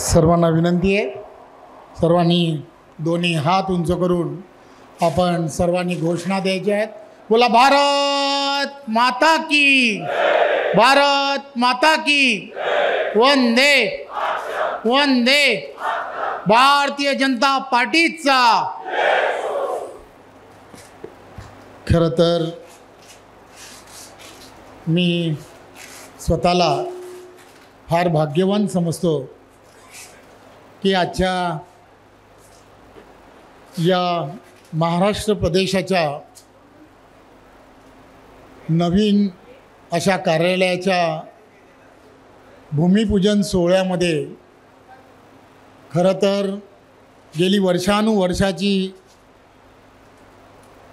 सर्वांना विनंती आहे, सर्वांनी दोन्ही हात उंच करून आपण सर्वांनी घोषणा द्यायच्या आहेत. बोला, भारत माता की, भारत माता की, वंदे वंदे. भारतीय जनता पार्टीचा. खरं तर मी स्वतःला फार भाग्यवान समजतो की आजच्या या महाराष्ट्र प्रदेशाच्या नवीन अशा कार्यालयाच्या भूमिपूजन सोहळ्यामध्ये खरं तर गेली वर्षानुवर्षाची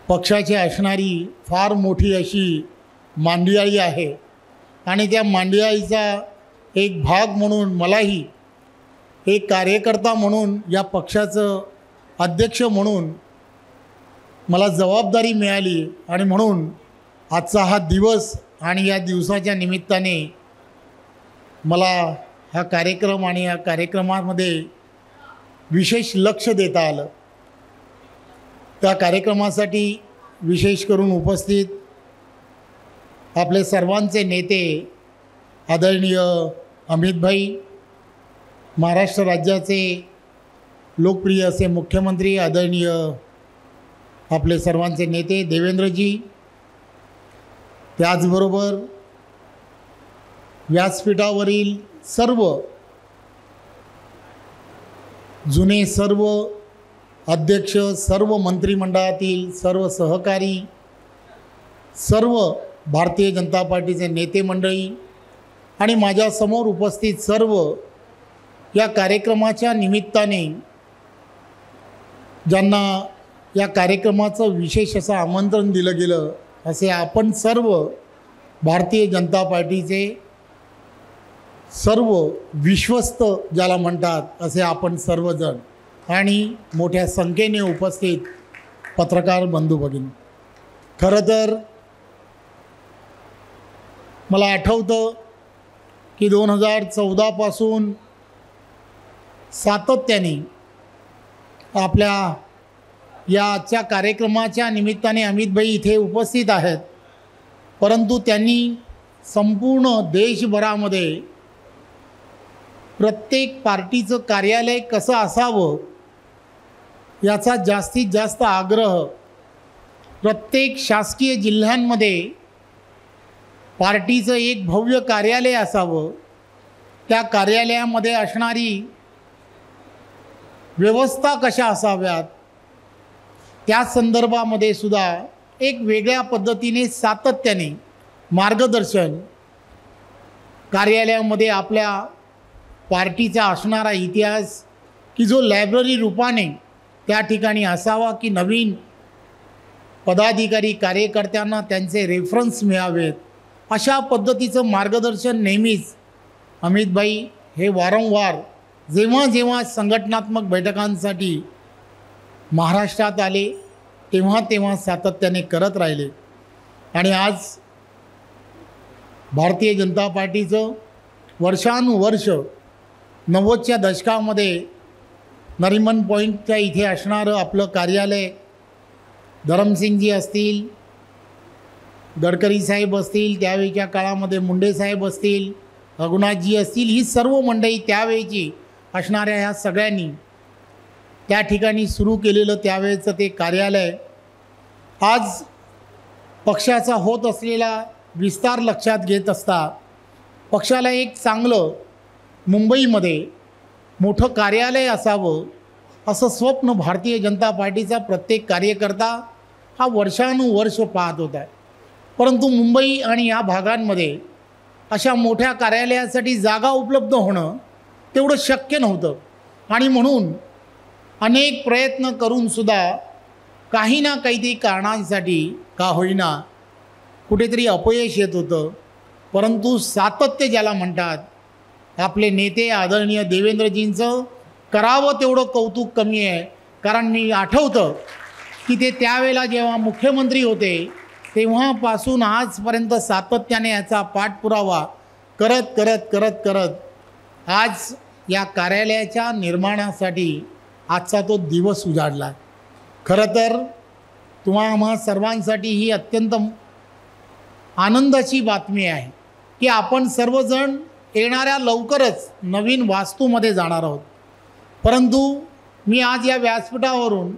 पक्षाची असणारी फार मोठी अशी मांदियाळी आहे आणि त्या मांदियाळीचा एक भाग म्हणून मलाही एक कार्यकर्ता म्हणून या पक्षाचं अध्यक्ष म्हणून मला जबाबदारी मिळाली आणि म्हणून आजचा हा दिवस आणि या दिवसाच्या निमित्ताने मला हा कार्यक्रम आणि या कार्यक्रमामध्ये विशेष लक्ष देता आलं. त्या कार्यक्रमासाठी विशेष करून उपस्थित आपले सर्वांचे नेते आदरणीय अमितभाई, महाराष्ट्र राज्याचे लोकप्रिय असे मुख्यमंत्री आदरणीय आपले सर्वांचे नेते देवेंद्रजी, त्याचबरोबर व्यासपीठावरील सर्व जुने सर्व अध्यक्ष, सर्व मंत्रिमंडळातील सर्व सहकारी, सर्व भारतीय जनता पार्टीचे नेते मंडळी आणि माझ्यासमोर उपस्थित सर्व या कार्यक्रमाच्या निमित्ताने ज्यांना या कार्यक्रमाचं विशेष असं आमंत्रण दिलं गेलं असे आपण सर्व भारतीय जनता पार्टीचे सर्व विश्वस्त ज्याला म्हणतात असे आपण सर्वजण आणि मोठ्या संख्येने उपस्थित पत्रकार बंधू भगिनी, खरं तर मला आठवतं की 2014 पासून सातत्याने आपल्या या आजच्या कार्यक्रमाच्या निमित्ताने अमितभाई इथे उपस्थित आहेत, परंतु त्यांनी संपूर्ण देशभरामध्ये प्रत्येक पार्टीचं कार्यालय कसं असावं याचा जास्तीत जास्त आग्रह प्रत्येक शासकीय जिल्ह्यांमध्ये पार्टीचं एक भव्य कार्यालय असावं, त्या कार्यालयामध्ये असणारी व्यवस्था कशा असाव्यात त्या संदर्भामध्ये सुद्धा एक वेगळ्या पद्धतीने सातत्याने मार्गदर्शन कार्यालयामध्ये आपल्या पार्टीचा असणारा इतिहास की जो लायब्ररी रूपाने त्या ठिकाणी असावा की नवीन पदाधिकारी कार्यकर्त्यांना त्यांचे रेफरन्स मिळावेत अशा पद्धतीचं मार्गदर्शन नेहमीच अमितभाई हे वारंवार जेव्हा जेव्हा संघटनात्मक बैठकांसाठी महाराष्ट्रात आले तेव्हा तेव्हा सातत्याने करत राहिले. आणि आज भारतीय जनता पार्टीचं वर्षानुवर्ष 90च्या दशकामध्ये नरिमन पॉईंटच्या इथे असणारं आपलं कार्यालय, धरमसिंगजी असतील, गडकरी साहेब असतील, त्यावेळीच्या काळामध्ये मुंडे साहेब असतील, रघुनाथजी असतील, ही सर्व मंडळी त्यावेळीची असणाऱ्या ह्या सगळ्यांनी त्या ठिकाणी सुरू केलेलं त्यावेळेचं ते कार्यालय आज पक्षाचा होत असलेला विस्तार लक्षात घेत असता पक्षाला एक चांगलं मुंबईमध्ये मोठं कार्यालय असावं असं स्वप्न भारतीय जनता पार्टीचा प्रत्येक कार्यकर्ता हा वर्षानुवर्ष पाहत होता आहे. परंतु मुंबई आणि या भागांमध्ये अशा मोठ्या कार्यालयासाठी जागा उपलब्ध होणं तेवढं शक्य नव्हतं आणि म्हणून अनेक प्रयत्न करूनसुद्धा काही ना काहीतरी कारणांसाठी का होईना कुठेतरी अपयश येत होतं. परंतु सातत्य ज्याला म्हणतात आपले नेते आदरणीय देवेंद्रजींचं करावं तेवढं कौतुक कमी आहे. कारण मी आठवतं की ते त्यावेळेला जेव्हा मुख्यमंत्री होते तेव्हापासून आजपर्यंत सातत्याने याचा पाठपुरावा करत करत करत करत आज या कार्यालयाच्या निर्माणासाठी आजचा तो दिवस उजाडला. खरं तर आम्हा सर्वांसाठी ही अत्यंत आनंदाची बातमी आहे की आपण सर्वजण येणाऱ्या लवकरच नवीन वास्तूमध्ये जाणार आहोत. परंतु मी आज या व्यासपीठावरून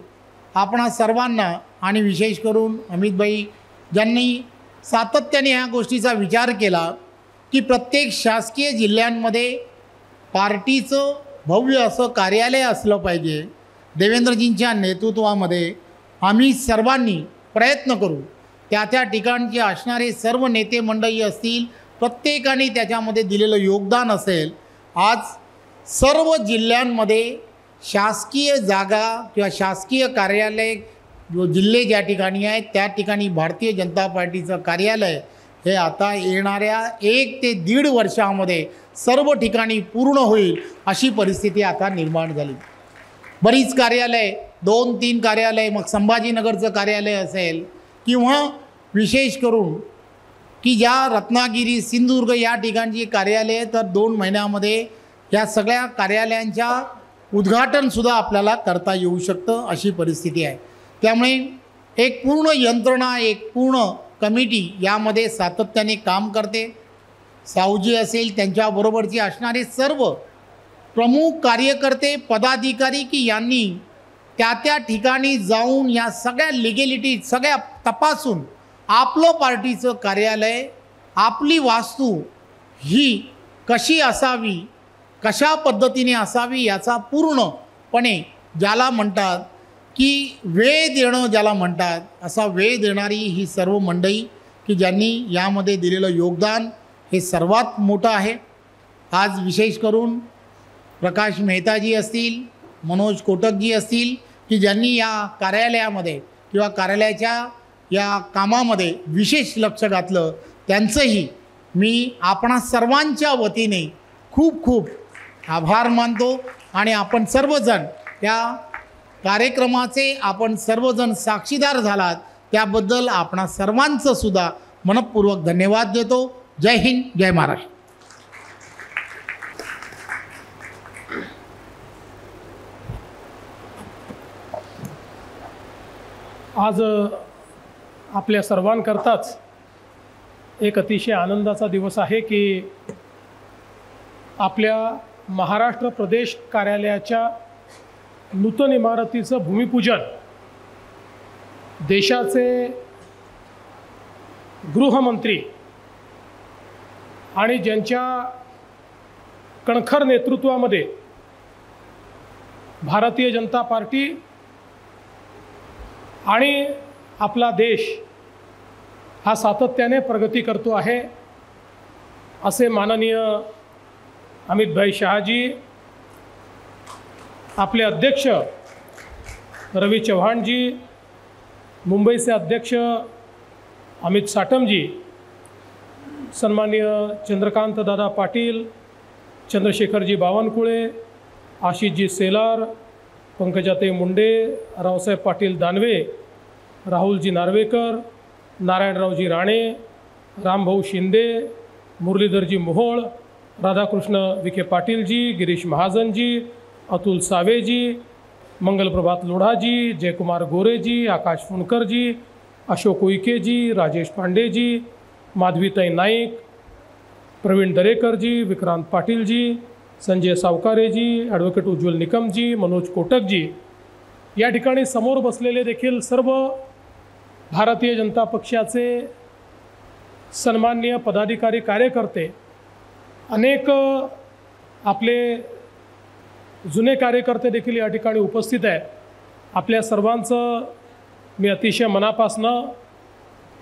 आपणा सर्वांना आणि विशेष करून अमितभाई ज्यांनी सातत्याने ह्या गोष्टीचा विचार केला की प्रत्येक शासकीय जिल्ह्यांमध्ये पार्टीचं भव्य असं कार्यालय असलं पाहिजे, देवेंद्रजींच्या नेतृत्वामध्ये आम्ही सर्वांनी प्रयत्न करू. त्या ठिकाणचे असणारे सर्व नेते मंडळी असतील, प्रत्येकाने त्याच्यामध्ये दिलेलं योगदान असेल. आज सर्व जिल्ह्यांमध्ये शासकीय जागा किंवा शासकीय कार्यालय जिल्हे ज्या ठिकाणी आहेत त्या ठिकाणी भारतीय जनता पार्टीचं कार्यालय हे आता येणाऱ्या 1 ते 1.5 वर्षामध्ये सर्व ठिकाणी पूर्ण होईल अशी परिस्थिती आता निर्माण झाली. बरीच कार्यालय 2-3 कार्यालय, मग संभाजीनगरचं कार्यालय असेल किंवा विशेष करून की ज्या रत्नागिरी सिंधुदुर्ग या ठिकाणची कार्यालय तर 2 महिन्यामध्ये या सगळ्या कार्यालयांच्या उद्घाटनसुद्धा आपल्याला करता येऊ शकतं अशी परिस्थिती आहे. त्यामुळे एक पूर्ण यंत्रणा, एक पूर्ण कमिटी यामध्ये सातत्याने काम करते. सावजी असेल, त्यांच्याबरोबरचे असणारे सर्व प्रमुख कार्यकर्ते पदाधिकारी की यांनी त्या ठिकाणी जाऊन या सगळ्या लिगॅलिटी सगळ्या तपासून आपलं पार्टीचं कार्यालय, आपली वास्तू ही कशी असावी, कशा पद्धतीने असावी याचा पूर्णपणे ज्याला म्हणतात की वेळ देणं ज्याला म्हणतात असा वेळ देणारी ही सर्व मंडळी की ज्यांनी यामध्ये दिलेलं योगदान हे सर्वात मोठं आहे. आज विशेष करून प्रकाश मेहताजी असतील, मनोज कोटकजी असतील की ज्यांनी या कार्यालयामध्ये किंवा कार्यालयाच्या या कामामध्ये विशेष लक्ष घातलं, त्यांचंही मी आपणा सर्वांच्या वतीने खूप खूप आभार मानतो. आणि आपण सर्वजण त्या कार्यक्रमाचे आपण सर्वजण साक्षीदार झालात त्याबद्दल आपणा सर्वांचं सुद्धा मनपूर्वक धन्यवाद देतो. जय हिंद, जय महाराष्ट्र. आज आपल्या सर्वांकरताच एक अतिशय आनंदाचा दिवस आहे की आपल्या महाराष्ट्र प्रदेश कार्यालयाच्या नूतन इमारतीचं भूमिपूजन देशाचे गृहमंत्री आणि ज्यांच्या कणखर नेतृत्वामध्ये भारतीय जनता पार्टी आणि आपला देश हा सातत्याने प्रगती करतो आहे असे माननीय अमितभाई शहाजी, आपले अध्यक्ष रवी चव्हाणजी, मुंबईचे अध्यक्ष अमित साटमजी, सन्माननीय चंद्रकांत दादा पाटील, चंद्रशेखरजी बावनकुळे, आशिषजी सेलार, पंकजाताई मुंडे, रावसाहेब पाटील दानवे, राहुलजी नार्वेकर, नारायणरावजी राणे, रामभाऊ शिंदे, मुरलीधरजी मोहोळ, राधाकृष्ण विखे पाटीलजी, गिरीश महाजनजी, अतुल सावेजी, मंगलप्रभात लोढाजी, जयकुमार गोरेजी, आकाश फुंडकरजी, अशोक उईकेजी, राजेश पांडेजी, माधवीताई नाईक, प्रवीण दरेकरजी, विक्रांत पाटीलजी, संजय सावकारेजी, ॲडव्होकेट उज्ज्वल निकमजी, मनोज कोटकजी, या ठिकाणी समोर बसलेले देखील सर्व भारतीय जनता पक्षाचे सन्माननीय पदाधिकारी कार्यकर्ते, अनेक आपले जुने कार्यकर्ते देखील या ठिकाणी उपस्थित आहेत. आपल्या सर्वांचं मी अतिशय मनापासनं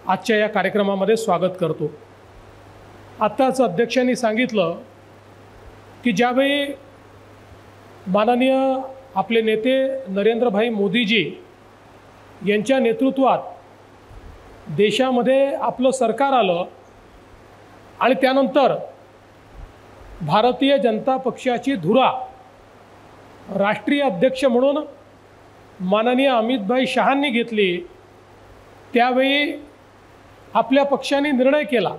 आजच्या या कार्यक्रमामध्ये स्वागत करतो. आत्ताच अध्यक्षांनी सांगितलं की ज्यावेळी माननीय आपले नेते नरेंद्रभाई मोदीजी यांच्या नेतृत्वात देशामध्ये आपलं सरकार आलं आणि त्यानंतर भारतीय जनता पक्षाची धुरा राष्ट्रीय अध्यक्ष म्हणून माननीय अमितभाई शहांनी घेतली, त्यावेळी आपल्या पक्षाने निर्णय केला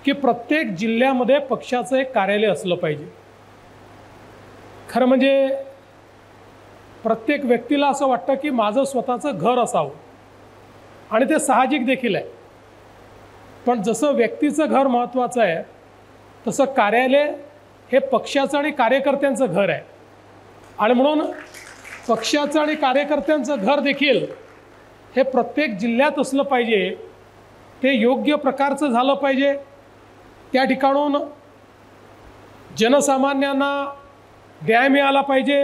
की प्रत्येक जिल्ह्यामध्ये पक्षाचं एक कार्यालय असलं पाहिजे. खरं म्हणजे प्रत्येक व्यक्तीला असं वाटतं की माझं स्वतःचं घर असावं, आणि ते साहजिक देखील आहे. पण जसं व्यक्तीचं घर महत्त्वाचं आहे, तसं कार्यालय हे पक्षाचं आणि कार्यकर्त्यांचं घर आहे. आणि म्हणून पक्षाचं आणि कार्यकर्त्यांचं घर देखील हे प्रत्येक जिल्ह्यात असलं पाहिजे, ते योग्य प्रकारचं झालं पाहिजे. त्या ठिकाणून जनसामान्यांना न्याय मिळाला पाहिजे,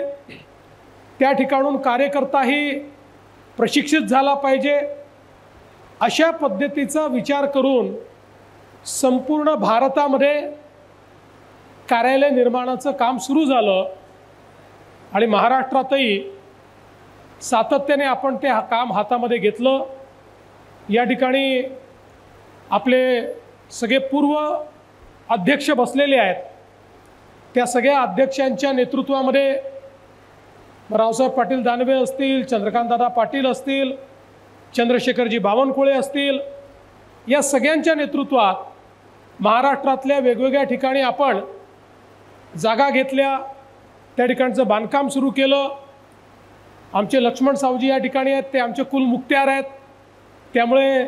त्या ठिकाणून कार्यकर्ताही प्रशिक्षित झाला पाहिजे. अशा पद्धतीचा विचार करून संपूर्ण भारतामध्ये कार्यालय निर्माणाचं काम सुरू झालं. आणि महाराष्ट्रातही सातत्याने आपण ते काम हातामध्ये घेतलं. या ठिकाणी आपले सगळे पूर्व अध्यक्ष बसलेले आहेत. त्या सगळ्या अध्यक्षांच्या नेतृत्वामध्ये रावसाहेब पाटील दानवे असतील, चंद्रकांतदादा पाटील असतील, चंद्रशेखरजी बावनकुळे असतील, या सगळ्यांच्या नेतृत्वात महाराष्ट्रातल्या वेगवेगळ्या ठिकाणी आपण जागा घेतल्या, त्या ठिकाणचं बांधकाम सुरू केलं. आमचे लक्ष्मण सावजी या ठिकाणी आहेत, ते आमचे कुलमुखत्यार आहेत, त्यामुळे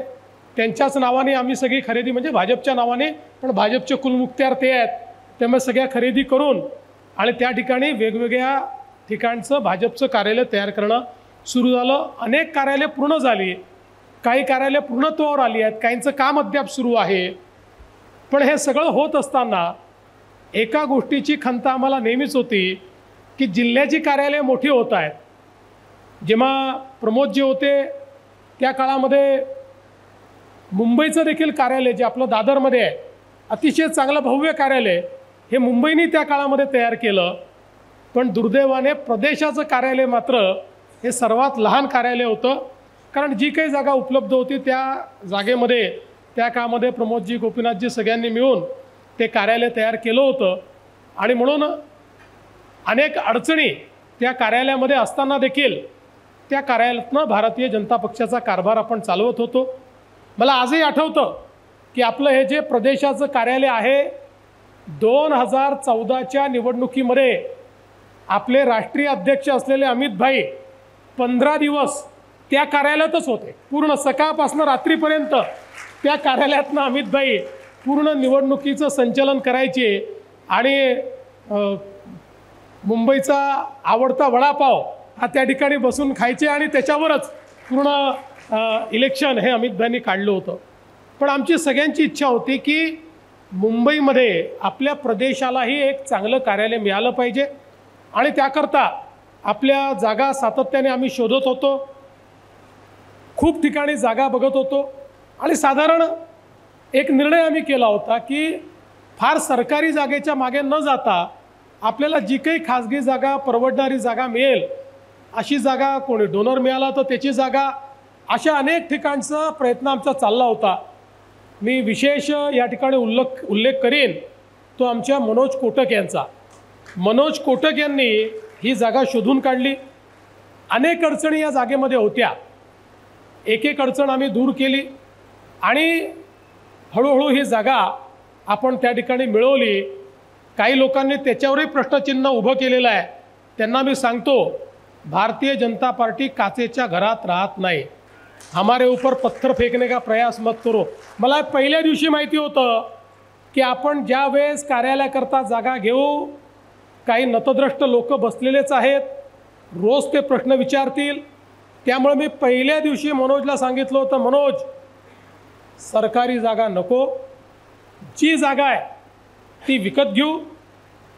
त्यांच्याच नावाने आम्ही सगळी खरेदी, म्हणजे भाजपच्या नावाने, पण भाजपचे कुलमुखत्यार ते आहेत, त्यामुळे सगळ्या खरेदी करून आणि त्या ठिकाणी वेगवेगळ्या ठिकाणचं भाजपचं कार्यालय तयार करणं सुरू झालं. अनेक कार्यालय पूर्ण झाली, काही कार्यालय पूर्णत्वावर आली आहेत, काहींचं काम अद्याप सुरू आहे. पण हे सगळं होत असताना एका गोष्टीची खंत आम्हाला नेहमीच होती की जिल्ह्याची कार्यालय मोठी होत आहेत. जेव्हा प्रमोदजी होते त्या काळामध्ये मुंबईचं देखील कार्यालय जे आपलं दादरमध्ये आहे, अतिशय चांगलं भव्य कार्यालय, हे मुंबईने त्या काळामध्ये तयार केलं. पण दुर्दैवाने प्रदेशाचं कार्यालय मात्र हे सर्वात लहान कार्यालय होतं. कारण जी काही जागा उपलब्ध होती त्या जागेमध्ये त्या काळामध्ये प्रमोदजी, गोपीनाथजी सगळ्यांनी मिळून ते कार्यालय तयार केलं होतं. आणि म्हणून अनेक अडचणी त्या कार्यालयामध्ये असताना देखील त्या कार्यालयातनं भारतीय जनता पक्षाचा कारभार आपण चालवत होतो. मला आजही आठवतं की आपलं हे जे प्रदेशाचं कार्यालय आहे, 2014च्या निवडणुकीमध्ये आपले राष्ट्रीय अध्यक्ष असलेले अमित भाई 15 दिवस त्या कार्यालयातच होते. पूर्ण सकाळपासून रात्रीपर्यंत त्या कार्यालयातनं अमित भाई पूर्ण निवडणुकीचं संचालन करायचे. आणि मुंबईचा आवडता वडापाव हा त्या ठिकाणी बसून खायचे आणि त्याच्यावरच पूर्ण इलेक्शन हे अमित भाईंनी काढलं होतं. पण आमची सगळ्यांची इच्छा होती की मुंबईमध्ये आपल्या प्रदेशालाही एक चांगलं कार्यालय मिळालं पाहिजे. आणि त्याकरता आपल्या जागा सातत्याने आम्ही शोधत होतो, खूप ठिकाणी जागा बघत होतो. आणि साधारण एक निर्णय आम्ही केला होता की फार सरकारी जागेच्या मागे न जाता आपल्याला जी काही खाजगी जागा, परवडणारी जागा मिळेल अशी जागा, कोणी डोनर मिळाला तर त्याची जागा, अशा अनेक ठिकाणचा प्रयत्न आमचा चालला होता. मी विशेष या ठिकाणी उल्लेख करीन तो आमच्या मनोज कोटक यांचा. मनोज कोटक यांनी ही जागा शोधून काढली. अनेक अडचणी या जागेमध्ये होत्या, एक एक अडचण आम्ही दूर केली आणि हळूहळू ही जागा आपण त्या ठिकाणी मिळवली. काही लोकांनी त्याच्यावरही प्रश्नचिन्ह उभं केलेलं आहे. त्यांना मी सांगतो, भारतीय जनता पार्टी काचेच्या घरात राहत नाही. हमारे ऊपर पत्थर फेकने का प्रयास मत करो. मला पहिल्या दिवशी माहिती होतं की आपण ज्या वेळेस कार्यालयाकरता जागा घेऊ, काही नतद्रष्ट लोक बसलेलेच आहेत, रोज ते प्रश्न विचारतील. त्यामुळे मी पहिल्या दिवशी मनोजला सांगितलं होतं, मनोज, सरकारी जागा नको, जी जागा आहे ती विकत घेऊ.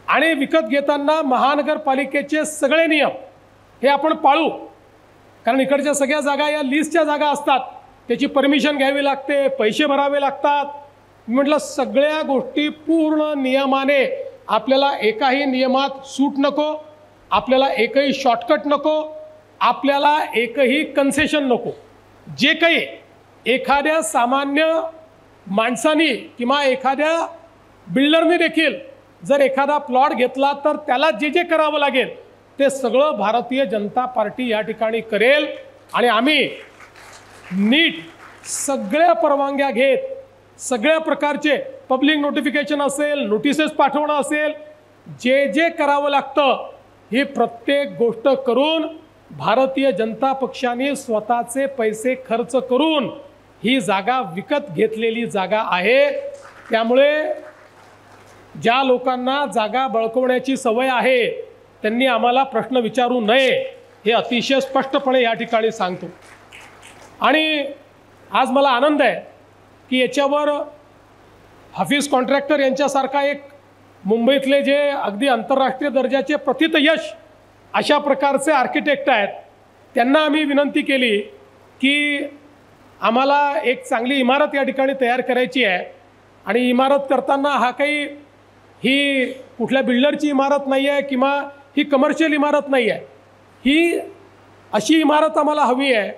आणि विकत घेताना महानगरपालिकेचे सगळे नियम हे आपण पाळू. कारण इकडच्या सगळ्या जागा या लिस्टच्या जागा असतात, त्याची परमिशन घ्यावी लागते, पैसे भरावे लागतात. म्हटलं सगळ्या गोष्टी पूर्ण नियमाने, आपल्याला एकाही नियमात सूट नको, आपल्याला एकही शॉर्टकट नको, आपल्याला एकही कन्सेशन नको. जे काही एखाद्या सामान्य माणसानी किंवा एखाद्या बिल्डरने देखील जर एखादा प्लॉट घेतला तर त्याला जे जे करावं लागेल ते सगळं भारतीय जनता पार्टी या ठिकाणी करेल. आणि आम्ही नीट सगळ्या परवानग्या घेत, सगळ्या प्रकारचे पब्लिक नोटिफिकेशन असेल, नोटिसेस पाठवणं असेल, जे जे करावं लागतं ही प्रत्येक गोष्ट करून भारतीय जनता पक्षाने स्वतःचे पैसे खर्च करून ही जागा विकत घेतलेली जागा आहे। त्यामुळे ज्या लोकांना जागा बळकवण्याची सवय आहे त्यांनी आम्हाला प्रश्न विचारू नये हे अतिशय स्पष्टपणे या ठिकाणी सांगतो। आणि आज मला आनंद आहे की याच्यावर हाफिज कॉन्ट्रॅक्टर यांच्यासारखा एक मुंबईतले जे अगदी आंतरराष्ट्रीय दर्जाचे प्रथित यश अशा प्रकारचे आर्किटेक्ट आहेत त्यांना आम्ही विनंती केली की आम्हाला एक चांगली इमारत या ठिकाणी तयार करायची आहे आणि इमारत करताना हा काही ही कुठल्या बिल्डरची इमारत नाही आहे किंवा ही कमर्शियल इमारत नाही आहे, ही अशी इमारत आम्हाला हवी आहे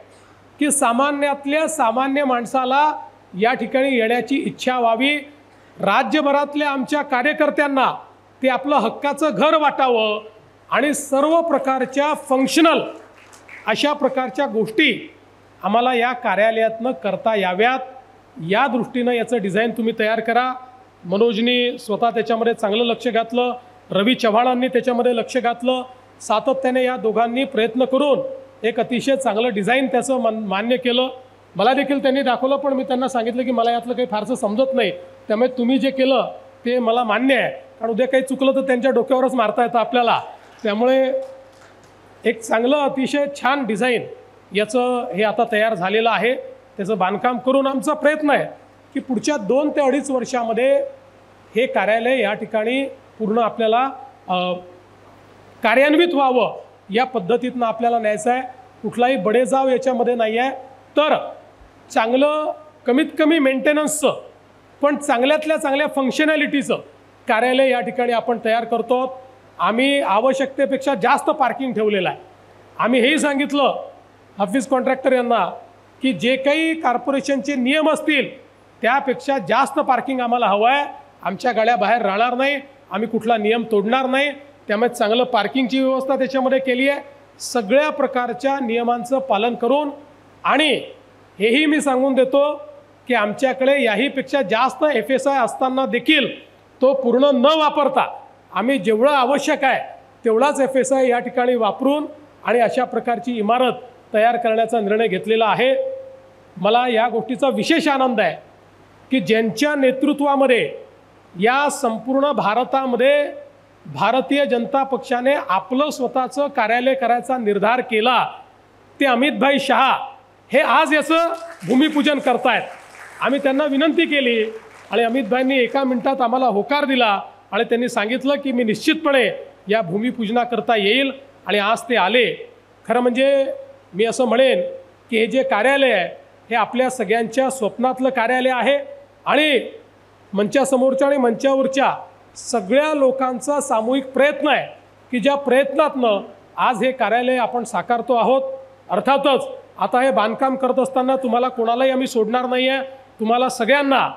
की सामान्यातल्या सामान्य माणसाला या ठिकाणी येण्याची इच्छा व्हावी, राज्यभरातल्या आमच्या कार्यकर्त्यांना ते आपलं हक्काचं घर वाटावं आणि सर्व प्रकारच्या फंक्शनल अशा प्रकारच्या गोष्टी आम्हाला या कार्यालयातनं करता याव्यात या दृष्टीनं याचं डिझाईन तुम्ही तयार करा। मनोजनी स्वतः त्याच्यामध्ये चांगलं लक्ष घातलं, रवी चव्हाणांनी त्याच्यामध्ये लक्ष घातलं, सातत्याने या दोघांनी प्रयत्न करून एक अतिशय चांगलं डिझाईन त्याचं मान्य केलं। मला देखील त्यांनी दाखवलं, पण मी त्यांना सांगितलं की मला यातलं काही फारसं समजत नाही, त्यामुळे तुम्ही जे केलं ते मला मान्य आहे, कारण उद्या काही चुकलं तर त्यांच्या डोक्यावरच मारता येतं आपल्याला। त्यामुळे एक चांगलं अतिशय छान डिझाईन याचं हे आता तयार झालेलं आहे, त्याचं बांधकाम करून आमचा प्रयत्न आहे की पुढच्या 2 ते 2.5 वर्षामध्ये हे कार्यालय या ठिकाणी पूर्ण आपल्याला कार्यान्वित व्हावं या पद्धतीतनं आपल्याला न्यायचं आहे। कुठलाही बडेजाव याच्यामध्ये नाही आहे, तर चांगलं कमीत कमी मेंटेनन्सचं पण चांगल्यातल्या चांगल्या फंक्शनॅलिटीचं कार्यालय या ठिकाणी आपण तयार करतो। आम्ही आवश्यकतेपेक्षा जास्त पार्किंग ठेवलेलं आहे। आम्ही हेही सांगितलं हाफिज कॉन्ट्रॅक्टर यांना की जे काही कॉर्पोरेशनचे नियम असतील त्यापेक्षा जास्त पार्किंग आम्हाला हवं आहे, आमच्या गाड्या बाहेर राहणार नाही, आम्ही कुठला नियम तोडणार नाही, त्यामुळे चांगलं पार्किंगची व्यवस्था त्याच्यामध्ये केली आहे, सगळ्या प्रकारच्या नियमांचं पालन करून। आणि हेही मी सांगून देतो की आमच्याकडे याहीपेक्षा जास्त FSI असताना देखील तो पूर्ण न वापरता आम्ही जेवढं आवश्यक आहे तेवढाच FSI या ठिकाणी वापरून आणि अशा प्रकारची इमारत तयार करण्याचा निर्णय घेतलेला आहे। मला या गोष्टीचा विशेष आनंद आहे की ज्यांच्या नेतृत्वामध्ये या संपूर्ण भारतामध्ये भारतीय जनता पक्षाने आपलं स्वतःचं कार्यालय करायचा निर्धार केला ते अमितभाई शहा हे आज याचं भूमिपूजन करतायत। आम्ही त्यांना विनंती केली आणि अमितभाईंनी 1 मिनिटात आम्हाला होकार दिला आणि त्यांनी सांगितलं की मी निश्चितपणे या भूमिपूजनाकरता येईल आणि आज ते आले। खरं म्हणजे मी असं म्हणेन की हे जे कार्यालय आहे हे आपल्या सगळ्यांच्या स्वप्नातलं कार्यालय आहे आणि मंचासमोरच्या आणि मंचावरच्या सगळ्या लोकांचा सामूहिक प्रयत्न आहे की ज्या प्रयत्नातनं आज हे कार्यालय आपण साकारतो आहोत। अर्थातच आता हे बांधकाम करत असताना तुम्हाला कोणालाही आम्ही सोडणार नाही आहे, तुम्हाला सगळ्यांना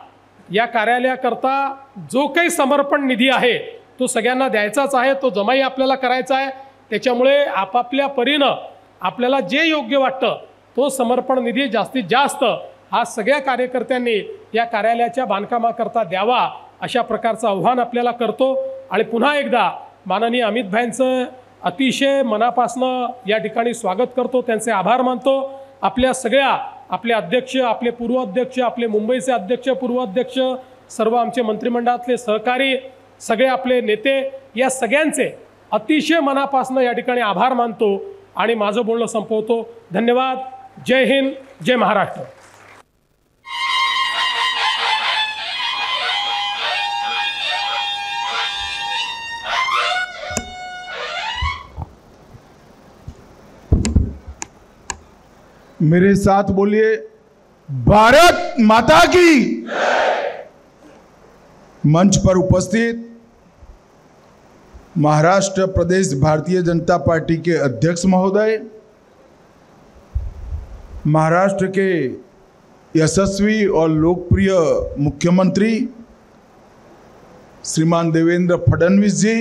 या कार्यालयाकरता जो काही समर्पण निधी आहे तो सगळ्यांना द्यायचाच आहे, तो जमाही आपल्याला करायचा आहे। त्याच्यामुळे आपापल्या परीनं आपल्याला जे योग्य वाटतं तो समर्पण निधी जास्तीत जास्त हा सगळ्या कार्यकर्त्यांनी या कार्यालयाच्या बांधकामाकरता द्यावा अशा प्रकारचं आव्हान आपल्याला करतो। आणि पुन्हा एकदा माननीय अमितभाईंचं अतिशय मनापासनं या ठिकाणी स्वागत करतो, त्यांचे आभार मानतो। आपल्या सगळ्या आपले अध्यक्ष, आपले पूर्व अध्यक्ष, आपले मुंबईचे अध्यक्ष, पूर्व अध्यक्ष, सर्व आमचे मंत्रिमंडळातले सहकारी, सगळे आपले नेते, या सगळ्यांचे अतिशय मनापासनं या ठिकाणी आभार मानतो आणि माझं बोलणं संपवतो। धन्यवाद। जय हिंद, जय महाराष्ट्र। मेरे साथ बोलिए, भारत माता की। मंच पर उपस्थित महाराष्ट्र प्रदेश भारतीय जनता पार्टी के अध्यक्ष महोदय, महाराष्ट्र के यशस्वी और लोकप्रिय मुख्यमंत्री श्रीमान देवेंद्र फडणवीस जी,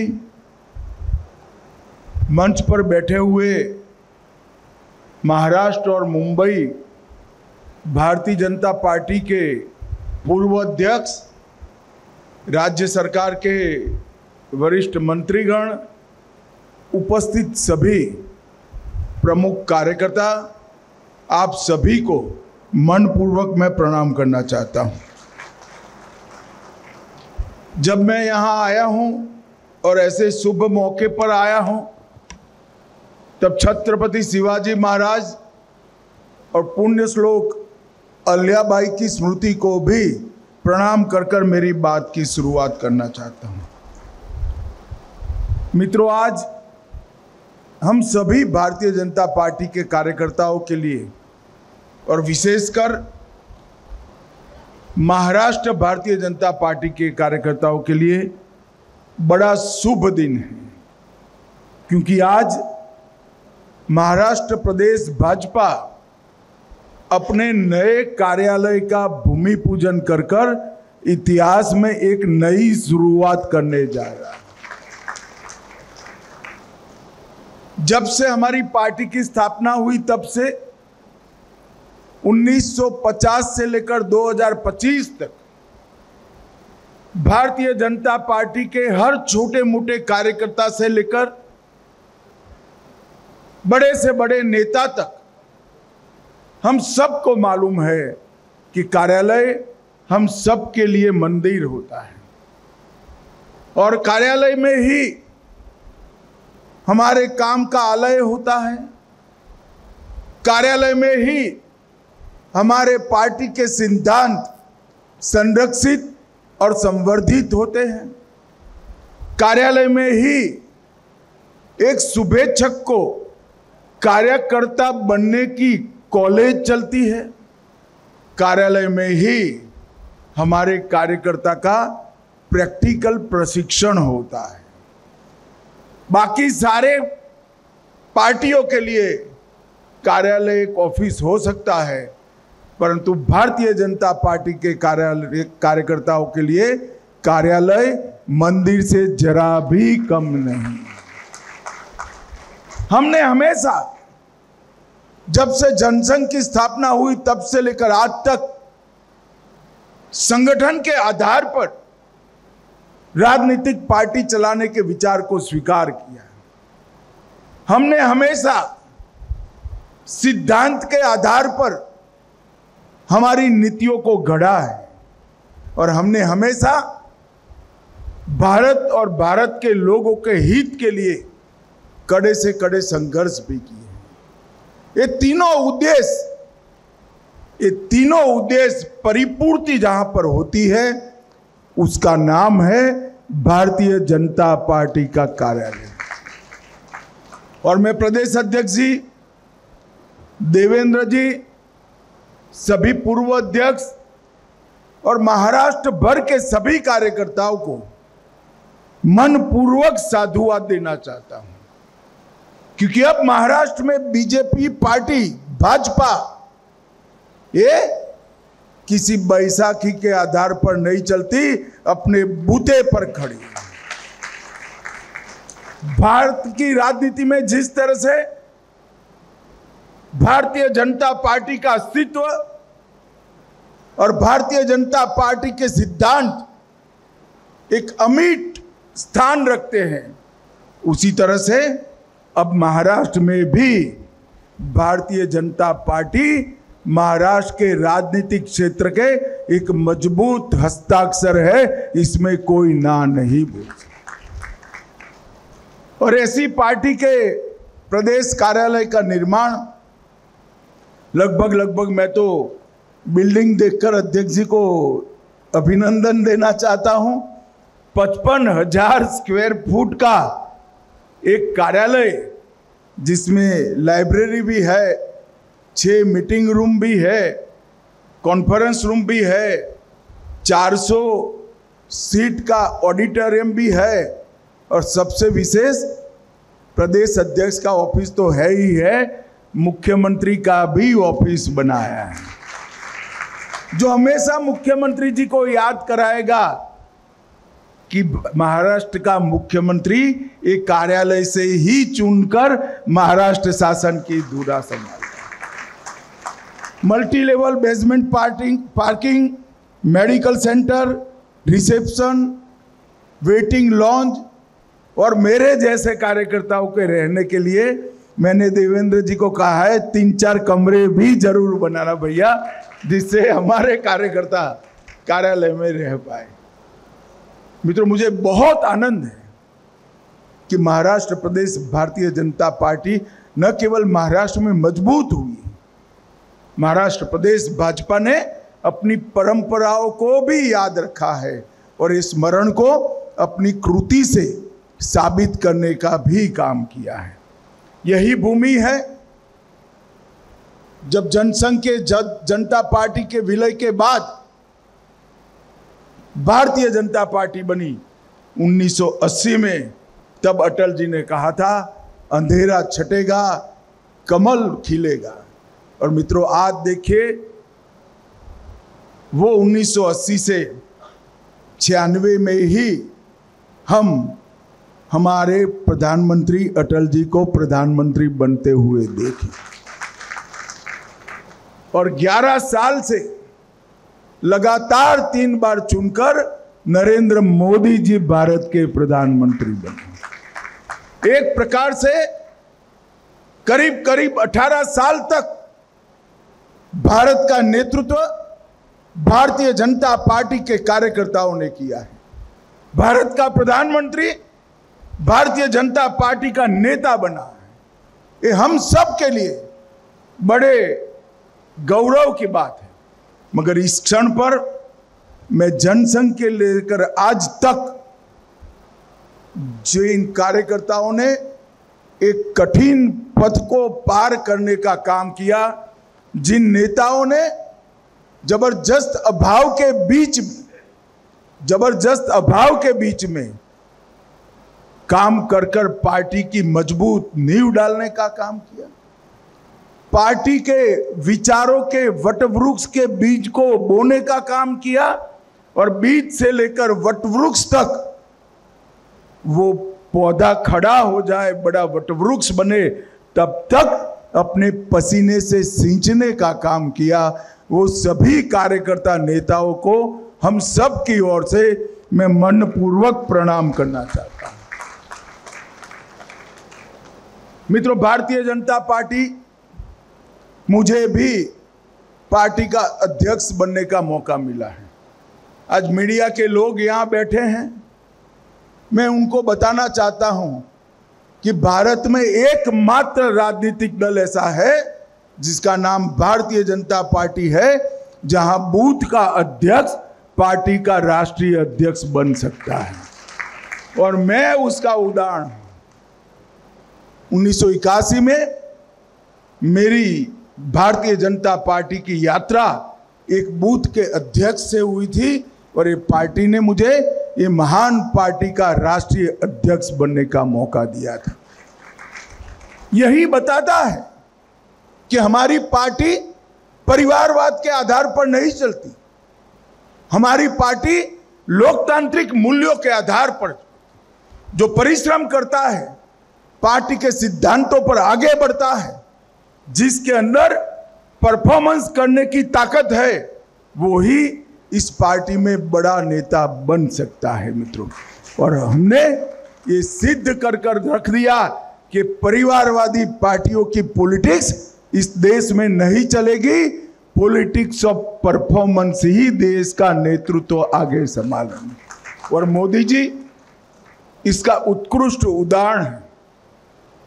मंच पर बैठे हुए महाराष्ट्र और मुंबई भारतीय जनता पार्टी के पूर्व अध्यक्ष, राज्य सरकार के वरिष्ठ मंत्रीगण, उपस्थित सभी प्रमुख कार्यकर्ता, आप सभी को मनपूर्वक मैं प्रणाम करना चाहता हूं। जब मैं यहां आया हूं और ऐसे शुभ मौके पर आया हूं, तब छत्रपति शिवाजी महाराज और पुण्य श्लोक अहिल्याबाई की स्मृति को भी प्रणाम कर कर मेरी बात की शुरुआत करना चाहता हूं। मित्रों, आज हम सभी भारतीय जनता पार्टी के कार्यकर्ताओं के लिए और विशेषकर महाराष्ट्र भारतीय जनता पार्टी के कार्यकर्ताओं के लिए बड़ा शुभ दिन है, क्योंकि आज महाराष्ट्र प्रदेश भाजपा अपने नए कार्यालय का भूमि पूजन कर कर इतिहास में एक नई शुरुआत करने जा रहा है। जब से हमारी पार्टी की स्थापना हुई, तब से 1950 से लेकर 2025 तक भारतीय जनता पार्टी के हर छोटे मोटे कार्यकर्ता से लेकर बड़े से बड़े नेता तक हम सबको मालूम है कि कार्यालय हम सब के लिए मंदिर होता है, और कार्यालय में ही हमारे काम का आलय होता है। कार्यालय में ही हमारे पार्टी के सिद्धांत संरक्षित और संवर्धित होते हैं। कार्यालय में ही एक शुभेच्छक को कार्यकर्ता बनने की कॉलेज चलती है। कार्यालय में ही हमारे कार्यकर्ता का प्रैक्टिकल प्रशिक्षण होता है। बाकी सारे पार्टियों के लिए कार्यालय एक ऑफिस हो सकता है, परंतु भारतीय जनता पार्टी के कार्यकर्ताओं के लिए कार्यालय मंदिर से जरा भी कम नहीं। हमने हमेशा, जब से जनसंघ की स्थापना हुई तब से लेकर आज तक, संगठन के आधार पर राजनीतिक पार्टी चलाने के विचार को स्वीकार किया। हमने हमेशा सिद्धांत के आधार पर हमारी नीतियों को गढ़ा है, और हमने हमेशा भारत और भारत के लोगों के हित के लिए कड़े से कड़े संघर्ष भी किए। ये तीनों उद्देश्य परिपूर्ति जहां पर होती है, उसका नाम है भारतीय जनता पार्टी का कार्यालय। और मैं प्रदेश अध्यक्ष जी, देवेंद्र जी, सभी पूर्व अध्यक्ष और महाराष्ट्र भर के सभी कार्यकर्ताओं को मनपूर्वक साधुवाद देना चाहता हूं, क्योंकि अब महाराष्ट्र में बीजेपी पार्टी, भाजपा, ये किसी बैसाखी के आधार पर नहीं चलती, अपने बूते पर खड़ी। भारत की राजनीति में जिस तरह से भारतीय जनता पार्टी का अस्तित्व और भारतीय जनता पार्टी के सिद्धांत एक अमिट स्थान रखते हैं, उसी तरह से अब महाराष्ट्र में भी भारतीय जनता पार्टी महाराष्ट्र के राजनीतिक क्षेत्र के एक मजबूत हस्ताक्षर है, इसमें कोई ना नहीं बोल सकता। और ऐसी पार्टी के प्रदेश कार्यालय का निर्माण लगभग मैं तो बिल्डिंग देखकर अध्यक्ष जी को अभिनंदन देना चाहता हूं। 55,000 स्क्वायर फुट का एक कार्यालय, जिसमें लाइब्रेरी भी है, 6 मीटिंग रूम भी है, कॉन्फ्रेंस रूम भी है, 400 सीट का ऑडिटोरियम भी है, और सबसे विशेष प्रदेश अध्यक्ष का ऑफिस तो है ही है, मुख्यमंत्री का भी ऑफिस बनाया है, जो हमेशा मुख्यमंत्री जी को याद कराएगा कि महाराष्ट्र का मुख्यमंत्री एक कार्यालय से ही चुनकर महाराष्ट्र शासन की धुरा संभालता है। Multi level basement parking, medical centre, reception, waiting lounge, और मेरे जैसे कार्यकर्ताओं के रहने के लिए मैंने देवेंद्र जी को कहा है 3-4 कमरे भी जरूर बनाना भैया, जिससे हमारे कार्यकर्ता कार्यालय में रह पाए। मित्रों, मुझे बहुत आनंद है कि महाराष्ट्र प्रदेश भारतीय जनता पार्टी न केवल महाराष्ट्र में मजबूत हुई, महाराष्ट्र प्रदेश भाजपा ने अपनी परंपराओं को भी याद रखा है और इस स्मरण को अपनी कृति से साबित करने का भी काम किया है। यही भूमि है जब जनसंघ के जनता पार्टी के विलय के बाद भारतीय जनता पार्टी बनी 1980 में, तब अटल जी ने कहा था अंधेरा छटेगा, कमल खिलेगा। और मित्रों, आज देखिए वो 1980 से 96 में ही हम हमारे प्रधानमंत्री अटल जी को प्रधानमंत्री बनते हुए देखे और 11 साल से लगातार 3 बार चुनकर नरेंद्र मोदी जी भारत के प्रधानमंत्री बने। एक प्रकार से करीब करीब 18 साल तक भारत का नेतृत्व भारतीय जनता पार्टी के कार्यकर्ताओं ने किया है। भारत का प्रधानमंत्री भारतीय जनता पार्टी का नेता बना है। ये हम सब के लिए बड़े गौरव की बात है। मगर इस क्षण पर मैं जनसंघ के लेकर आज तक जो इन कार्यकर्ताओं ने एक कठिन पथ को पार करने का काम किया, जिन नेताओं ने जबरदस्त अभाव के बीच में काम कर कर पार्टी की मजबूत नींव डालने का काम किया, पार्टी के विचारों के वटवृक्ष के बीज को बोने का काम किया और बीज से लेकर वटवृक्ष तक वो पौधा खड़ा हो जाए, बड़ा वटवृक्ष बने, तब तक अपने पसीने से सींचने का काम किया। वो सभी कार्यकर्ता नेताओं को हम सब की ओर से मैं मनपूर्वक प्रणाम करना चाहता हूं। मित्रों, भारतीय जनता पार्टी, मुझे भी पार्टी का अध्यक्ष बनने का मौका मिला है। आज मीडिया के लोग यहां बैठे हैं, मैं उनको बताना चाहता हूं कि भारत में एकमात्र राजनीतिक दल ऐसा है जिसका नाम भारतीय जनता पार्टी है, जहां बूथ का अध्यक्ष पार्टी का राष्ट्रीय अध्यक्ष बन सकता है। और मैं उसका उदाहरण, 1981 में मेरी भारतीय जनता पार्टी की यात्रा एक बूथ के अध्यक्ष से हुई थी और ये पार्टी ने मुझे ये महान पार्टी का राष्ट्रीय अध्यक्ष बनने का मौका दिया था। यही बताता है कि हमारी पार्टी परिवारवाद के आधार पर नहीं चलती, हमारी पार्टी लोकतांत्रिक मूल्यों के आधार पर जो परिश्रम करता है, पार्टी के सिद्धांतों पर आगे बढ़ता है, जिसके अंदर परफॉर्मेंस करने की ताकत है, वो ही इस पार्टी में बड़ा नेता बन सकता है मित्रों। और हमने ये सिद्ध कर रख दिया कि परिवारवादी पार्टियों की पॉलिटिक्स इस देश में नहीं चलेगी। पॉलिटिक्स ऑफ परफॉर्मेंस ही देश का नेतृत्व आगे संभालेंगे। और मोदी जी इसका उत्कृष्ट उदाहरण है।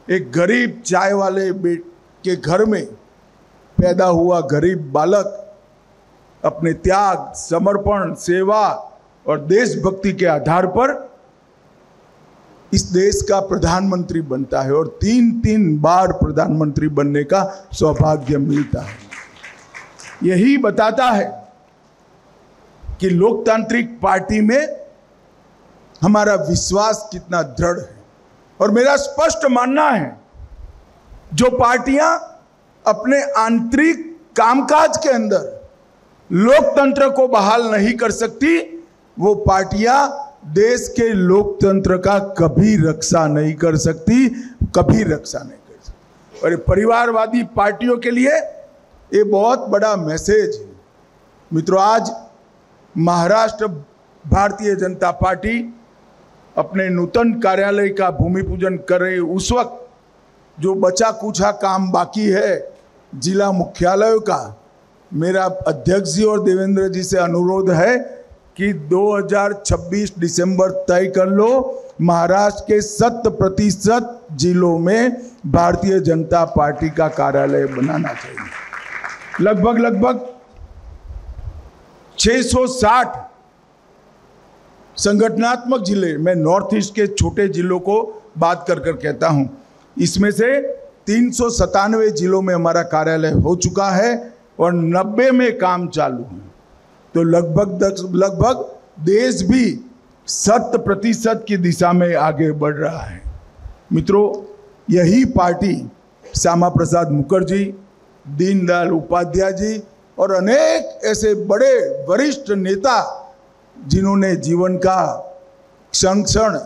एक गरीब चाय वाले के घर में पैदा हुआ गरीब बालक अपने त्याग, समर्पण, सेवा और देशभक्ति के आधार पर इस देश का प्रधानमंत्री बनता है और 3 बार प्रधानमंत्री बनने का सौभाग्य मिलता है। यही बताता है कि लोकतांत्रिक पार्टी में हमारा विश्वास कितना दृढ़ है। और मेरा स्पष्ट मानना है, जो पार्टियां अपने आंतरिक कामकाज के अंदर लोकतंत्र को बहाल नहीं कर सकती, वो पार्टियां देश के लोकतंत्र का कभी रक्षा नहीं कर सकती। और ये परिवारवादी पार्टियों के लिए ये बहुत बड़ा मैसेज है। मित्रों, आज महाराष्ट्र भारतीय जनता पार्टी अपने नूतन कार्यालय का भूमि पूजन कर रहे उस वक्त जो बचा कुछा काम बाकी है जिला मुख्यालयों का, मेरा अध्यक्ष जी और देवेंद्र जी से अनुरोध है कि 2026 दिसंबर तय कर लो, महाराष्ट्र के 100% जिलों में भारतीय जनता पार्टी का कार्यालय बनाना चाहिए। लगभग 660 संगठनात्मक जिले, मैं नॉर्थ ईस्ट के छोटे जिलों को बात कर कहता हूं, इसमें से 397 जिलों में हमारा कार्यालय हो चुका है और 90 में काम चालू है। तो लगभग देश भी 100% की दिशा में आगे बढ़ रहा है। मित्रों, यही पार्टी श्यामा प्रसाद मुखर्जी, दीनदयाल उपाध्याय जी और अनेक ऐसे बड़े वरिष्ठ नेता जिन्होंने जीवन का क्षण क्षण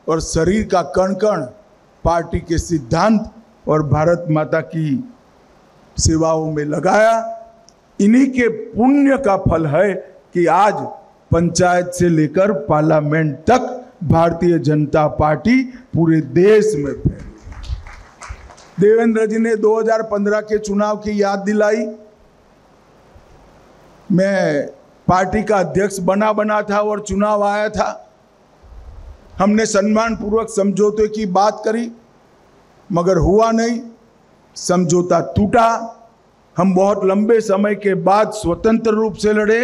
और शरीर का कण कण पार्टी के सिद्धांत और भारत माता की सेवाओं में लगाया, इन्हीं के पुण्य का फल है कि आज पंचायत से लेकर पार्लियामेंट तक भारतीय जनता पार्टी पूरे देश में फैली। देवेंद्र जी ने 2015 के चुनाव की याद दिलाई। मैं पार्टी का अध्यक्ष बना था और चुनाव आया था। हमने सम्मानपूर्वक समझौते की बात करी, मगर हुआ नहीं, समझौता टूटा। हम बहुत लंबे समय के बाद स्वतंत्र रूप से लड़े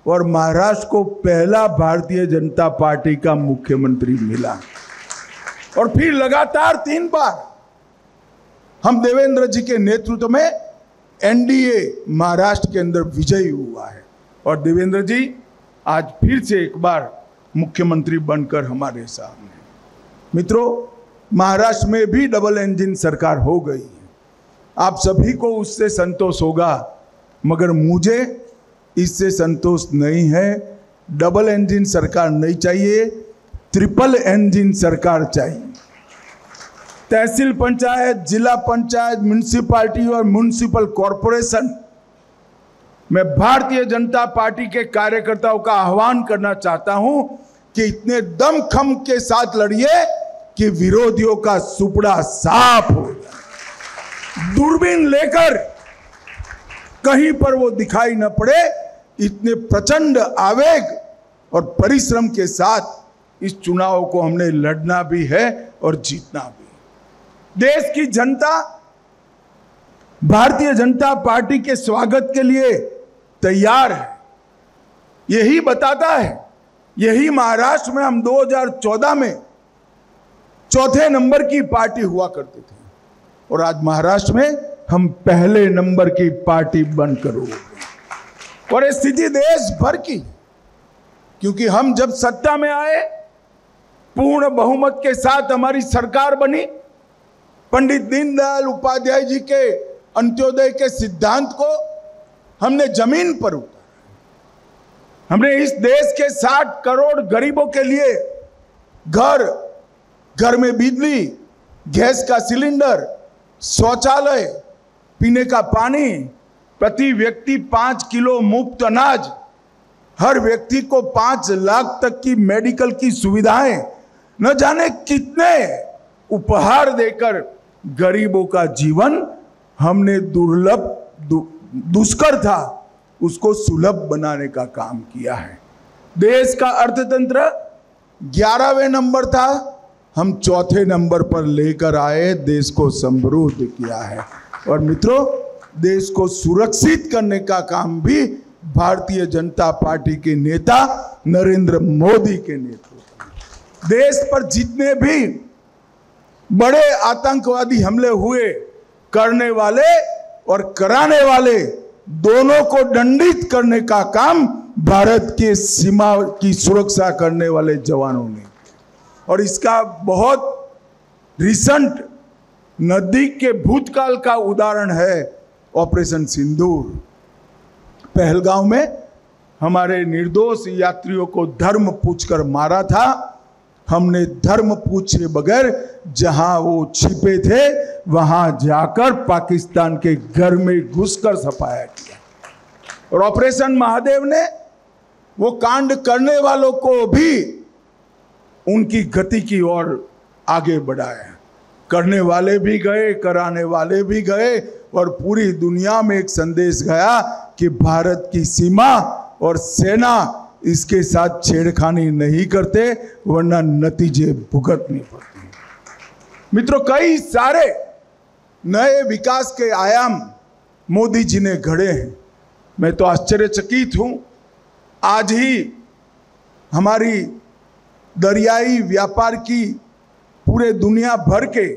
और महाराष्ट्र को पहला भारतीय जनता पार्टी का मुख्यमंत्री मिला और फिर लगातार 3 बार हम देवेंद्र जी के नेतृत्व में एनडीए महाराष्ट्र के अंदर विजयी हुआ है और देवेंद्र जी आज फिर से एक बार मुख्यमंत्री बनकर हमारे सामने। मित्रों, महाराष्ट्र में भी डबल इंजन सरकार हो गई है। आप सभी को उससे संतोष होगा, मगर मुझे इससे संतोष नहीं है। डबल इंजन सरकार नहीं चाहिए, ट्रिपल इंजन सरकार चाहिए। तहसील पंचायत, जिला पंचायत, म्युनिसिपैलिटी और म्युनिसिपल कॉरपोरेशन मैं भारतीय जनता पार्टी के कार्यकर्ताओं का आह्वान करना चाहता हूं कि इतने दमखम के साथ लड़िए कि विरोधियों का सुपड़ा साफ हो जाए, दूरबीन लेकर कहीं पर वो दिखाई न पड़े। इतने प्रचंड आवेग और परिश्रम के साथ इस चुनाव को हमने लड़ना भी है और जीतना भी। देश की जनता भारतीय जनता पार्टी के स्वागत के लिए तैयार है। यही बताता है, यही महाराष्ट्र में हम 2014 में 4थे नंबर की पार्टी हुआ करते थे और आज महाराष्ट्र में हम पहले नंबर की पार्टी बनकर हो गए। और ये स्थिति देश भर की, क्योंकि हम जब सत्ता में आए, पूर्ण बहुमत के साथ हमारी सरकार बनी। पंडित दीनदयाल उपाध्याय जी के अंत्योदय के सिद्धांत को हमने जमीन पर उतारा। हमने इस देश के 60 करोड़ गरीबों के लिए घर में बिजली, गैस का सिलेंडर, शौचालय, पीने का पानी, प्रति व्यक्ति 5 किलो मुफ्त अनाज, हर व्यक्ति को 5 लाख तक की मेडिकल की सुविधाएं, न जाने कितने उपहार देकर गरीबों का जीवन हमने दुष्कर था उसको सुलभ बनाने का काम किया है। देश का अर्थतंत्र 11वें नंबर था, हम 4थे नंबर पर लेकर आए, देश को समृद्ध किया है। और मित्रों, देश को सुरक्षित करने का काम भी भारतीय जनता पार्टी के नेता नरेंद्र मोदी के नेतृत्व में। देश पर जितने भी बड़े आतंकवादी हमले हुए, करने वाले और कराने वाले दोनों को दंडित करने का काम भारत के सीमा की सुरक्षा करने वाले जवानों ने। और इसका बहुत रिसेंट नजदीक के भूतकाल का उदाहरण है ऑपरेशन सिंदूर। पहलगांव में हमारे निर्दोष यात्रियों को धर्म पूछकर मारा था। हमने धर्म पूछे बगैर जहां वो छिपे थे वहां जाकर पाकिस्तान के घर में घुसकर सफाया किया। और ऑपरेशन महादेव ने वो कांड करने वालों को भी उनकी गति की ओर आगे बढ़ाया। करने वाले भी गए, कराने वाले भी गए और पूरी दुनिया में एक संदेश गया कि भारत की सीमा और सेना इसके साथ छेड़खानी नहीं करते, वरना नतीजे भुगतने पड़ते हैं। मित्रों, कई सारे नए विकास के आयाम मोदी जी ने गढ़े हैं। मैं तो आश्चर्यचकित हूं। आज ही हमारी दरियाई व्यापार की पूरे दुनिया भर के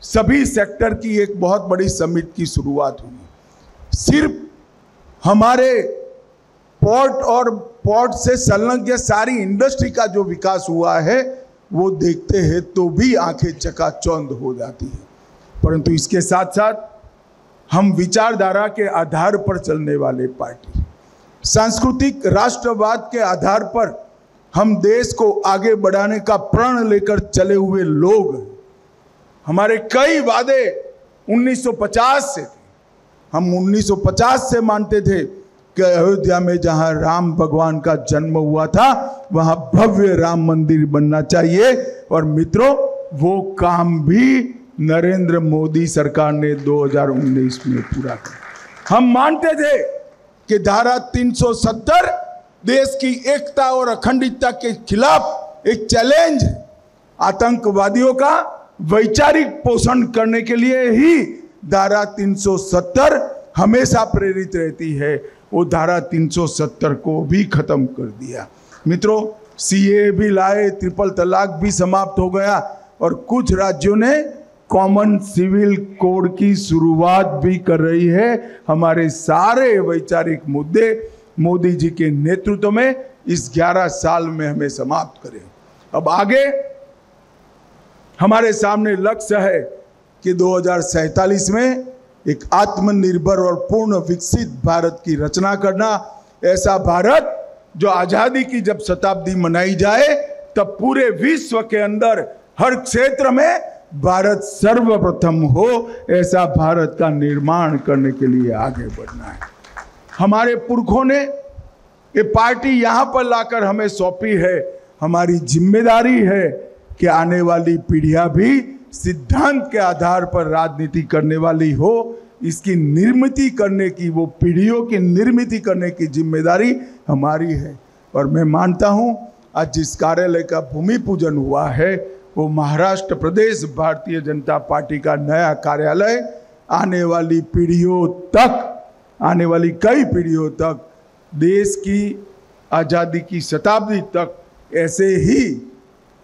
सभी सेक्टर की एक बहुत बड़ी समिट की शुरुआत हुई। सिर्फ हमारे पोर्ट और पोर्ट से संलग्न सारी इंडस्ट्री का जो विकास हुआ है वो देखते हैं तो भी आंखें चकाचौंध हो जाती है। परंतु इसके साथ साथ हम विचारधारा के आधार पर चलने वाले पार्टी, सांस्कृतिक राष्ट्रवाद के आधार पर हम देश को आगे बढ़ाने का प्रण लेकर चले हुए लोग। हमारे कई वादे 1950 से थे। हम 1950 से मानते थे कि अयोध्या में जहां राम भगवान का जन्म हुआ था वहां भव्य राम मंदिर बनना चाहिए। और मित्रों, वो काम भी नरेंद्र मोदी सरकार ने 2019 में पूरा किया। हम मानते थे कि धारा 370 देश की एकता और अखंडता के खिलाफ एक चैलेंज है। आतंकवादियों का वैचारिक पोषण करने के लिए ही धारा 370 हमेशा प्रेरित रहती है। वो धारा 370 को भी खत्म कर दिया। मित्रों, सीए भी लाए, ट्रिपल तलाक भी समाप्त हो गया और कुछ राज्यों ने कॉमन सिविल कोड की शुरुआत भी कर रही है। हमारे सारे वैचारिक मुद्दे मोदी जी के नेतृत्व में इस 11 साल में हमें समाप्त करें। अब आगे हमारे सामने लक्ष्य है कि 2047 में एक आत्मनिर्भर और पूर्ण विकसित भारत की रचना करना। ऐसा भारत जो आजादी की जब शताब्दी मनाई जाए तब पूरे विश्व के अंदर हर क्षेत्र में भारत सर्वप्रथम हो, ऐसा भारत का निर्माण करने के लिए आगे बढ़ना है। हमारे पुरखों ने ये पार्टी यहाँ पर लाकर हमें सौंपी है। हमारी जिम्मेदारी है कि आने वाली पीढ़ियां भी सिद्धांत के आधार पर राजनीति करने वाली हो। इसकी निर्मिति करने की, वो पीढ़ियों की निर्मिति करने की जिम्मेदारी हमारी है। और मैं मानता हूँ आज जिस कार्यालय का भूमि पूजन हुआ है वो महाराष्ट्र प्रदेश भारतीय जनता पार्टी का नया कार्यालय आने वाली पीढ़ियों तक, आने वाली कई पीढ़ियों तक, देश की आज़ादी की शताब्दी तक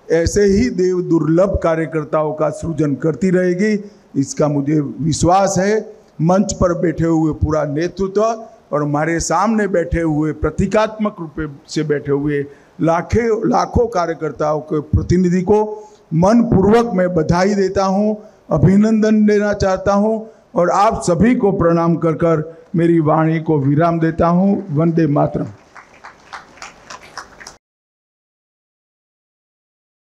ऐसे ही देव दुर्लभ कार्यकर्ताओं का सृजन करती रहेगी। इसका मुझे विश्वास है। मंच पर बैठे हुए पूरा नेतृत्व और हमारे सामने बैठे हुए प्रतीकात्मक रूप से बैठे हुए लाखों कार्यकर्ताओं के प्रतिनिधि को मनपूर्वक मैं बधाई देता हूं, अभिनंदन देना चाहता हूं और आप सभी को प्रणाम कर मेरी वाणी को विराम देता हूं। वंदे मातरम।